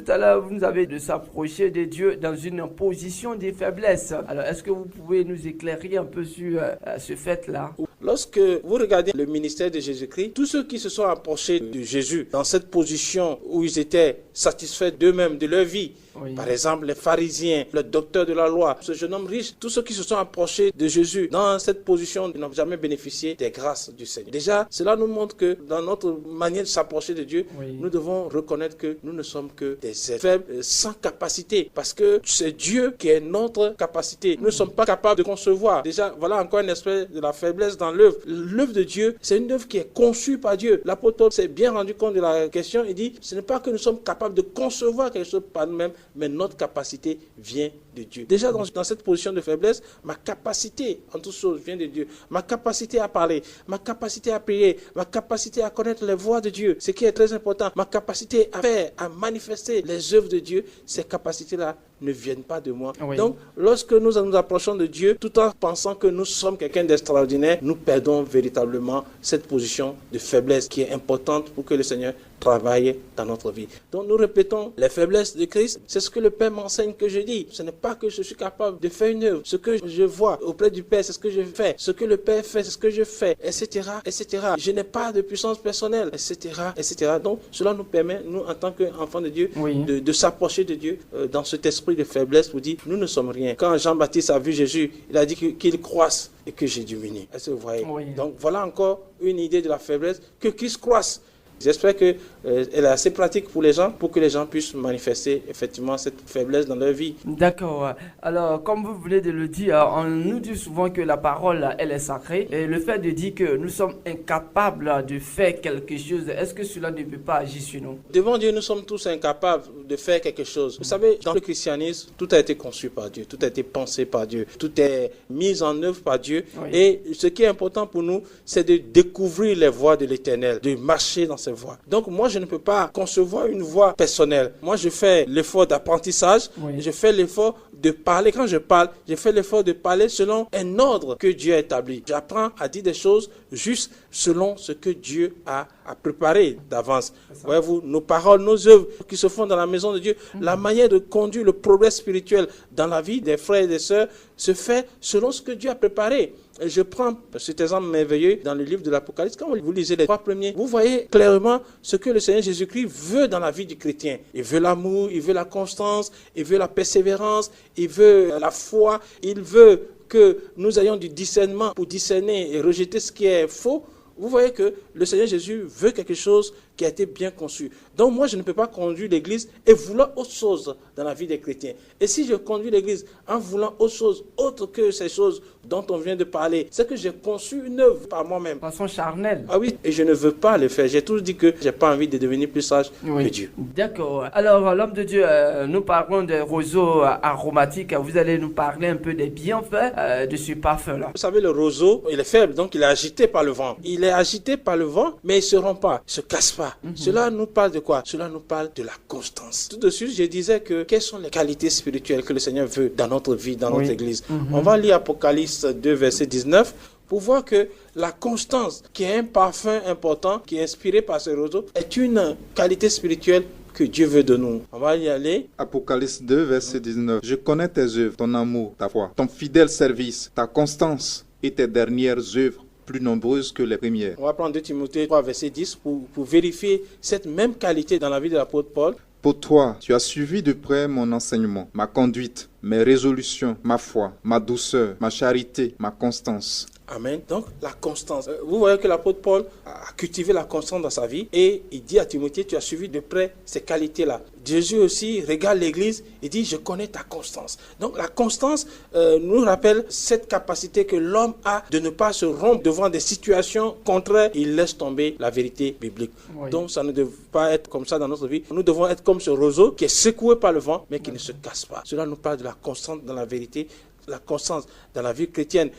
à l'heure, vous nous avez de s'approcher de Dieu dans une position de faiblesse. Alors, est-ce que vous pouvez nous éclairer un peu sur ce fait-là? Lorsque vous regardez le ministère de Jésus-Christ, tous ceux qui se sont approchés de Jésus dans cette position où ils étaient satisfaits d'eux-mêmes, de leur vie, par exemple les pharisiens, le docteur de la loi, ce jeune homme riche, tous ceux qui se sont approchés de Jésus dans cette position n'ont jamais bénéficié des grâces du Seigneur. Déjà, cela nous montre que dans notre manière de s'approcher de Dieu, nous devons reconnaître que nous ne sommes que des êtres faibles, sans capacité, parce que c'est Dieu qui est notre capacité. Nous ne sommes pas capables de concevoir. Déjà, voilà encore un aspect de la faiblesse dans l'œuvre. L'œuvre de Dieu, c'est une œuvre qui est conçue par Dieu. L'apôtre Paul s'est bien rendu compte de la question. Il dit, ce n'est pas que nous sommes capables de concevoir quelque chose par nous-mêmes, mais notre capacité vient de Dieu. Déjà, dans cette position de faiblesse, ma capacité en toutes choses vient de Dieu. Ma capacité à parler, ma capacité à prier, ma capacité à connaître les voies de Dieu, ce qui est très important, ma capacité à faire, à manifester les œuvres de Dieu, ces capacités-là ne viennent pas de moi. Donc, lorsque nous nous approchons de Dieu, tout en pensant que nous sommes quelqu'un d'extraordinaire, nous perdons véritablement cette position de faiblesse qui est importante pour que le Seigneur travaille dans notre vie. Donc, nous répétons les faiblesses de Christ. C'est ce que le Père m'enseigne que je dis. Ce n'est pas que je suis capable de faire une œuvre. Ce que je vois auprès du Père, c'est ce que je fais. Ce que le Père fait, c'est ce que je fais, etc., etc. Je n'ai pas de puissance personnelle, etc., etc. Donc, cela nous permet, nous, en tant qu'enfants de Dieu, de s'approcher de Dieu dans cet esprit de faiblesse pour dire, nous ne sommes rien. Quand Jean-Baptiste a vu Jésus, il a dit qu'il croisse et que j'ai diminue. Est-ce que vous voyez? Donc, voilà encore une idée de la faiblesse, que Christ croisse. J'espère qu'elle est assez pratique pour les gens, pour que les gens puissent manifester effectivement cette faiblesse dans leur vie. D'accord. Alors, comme vous venez de le dire, on nous dit souvent que la parole, elle est sacrée. Et le fait de dire que nous sommes incapables de faire quelque chose, est-ce que cela ne peut pas agir sur nous? Devant Dieu, nous sommes tous incapables de faire quelque chose. Vous savez, dans le christianisme, tout a été conçu par Dieu, tout a été pensé par Dieu, tout est mis en œuvre par Dieu. Et ce qui est important pour nous, c'est de découvrir les voies de l'Éternel, de marcher dans ses voies. Donc moi, je ne peux pas concevoir une voie personnelle. Moi, je fais l'effort d'apprentissage, je fais l'effort de parler. Quand je parle, je fais l'effort de parler selon un ordre que Dieu a établi. J'apprends à dire des choses juste selon ce que Dieu a préparé d'avance. Voyez-vous, nos paroles, nos œuvres qui se font dans la maison de Dieu, la manière de conduire le progrès spirituel dans la vie des frères et des sœurs se fait selon ce que Dieu a préparé. Et je prends cet exemple merveilleux dans le livre de l'Apocalypse. Quand vous lisez les 3 premiers, vous voyez clairement ce que le Seigneur Jésus-Christ veut dans la vie du chrétien. Il veut l'amour, il veut la constance, il veut la persévérance, il veut la foi, il veut que nous ayons du discernement pour discerner et rejeter ce qui est faux. Vous voyez que le Seigneur Jésus veut quelque chose qui a été bien conçu. Donc moi, je ne peux pas conduire l'Église et vouloir autre chose dans la vie des chrétiens. Et si je conduis l'Église en voulant autre chose, autre que ces choses dont on vient de parler, c'est que j'ai conçu une œuvre par moi-même. De façon charnelle. Ah oui, et je ne veux pas le faire. J'ai toujours dit que je n'ai pas envie de devenir plus sage que Dieu. D'accord. Alors, l'homme de Dieu, nous parlons des roseaux aromatiques. Vous allez nous parler un peu des bienfaits de ce parfum-là. Vous savez, le roseau, il est faible, donc il est agité par le vent. Il est agité par le vent, mais il ne se rompt pas, il ne se casse pas. Cela nous parle de quoi? Cela nous parle de la constance. Tout de suite, je disais que quelles sont les qualités spirituelles que le Seigneur veut dans notre vie, dans notre Église. On va lire Apocalypse 2, verset 19, pour voir que la constance, qui est un parfum important, qui est inspiré par ce roseau, est une qualité spirituelle que Dieu veut de nous. On va y aller. Apocalypse 2, verset 19. Je connais tes œuvres, ton amour, ta foi, ton fidèle service, ta constance et tes dernières œuvres, plus nombreuses que les premières. On va prendre 2 Timothée 3, verset 10 pour vérifier cette même qualité dans la vie de l'apôtre Paul. Pour toi, tu as suivi de près mon enseignement, ma conduite, mes résolutions, ma foi, ma douceur, ma charité, ma constance. Amen. Donc, la constance. Vous voyez que l'apôtre Paul a cultivé la constance dans sa vie et il dit à Timothée, tu as suivi de près ces qualités-là. Jésus aussi regarde l'Église et dit, je connais ta constance. Donc, la constance nous rappelle cette capacité que l'homme a de ne pas se rompre devant des situations contraires. Il laisse tomber la vérité biblique. Donc, ça ne doit pas être comme ça dans notre vie. Nous devons être comme ce roseau qui est secoué par le vent, mais qui ne se casse pas. Cela nous parle de la constance dans la vérité, la constance dans la vie chrétienne.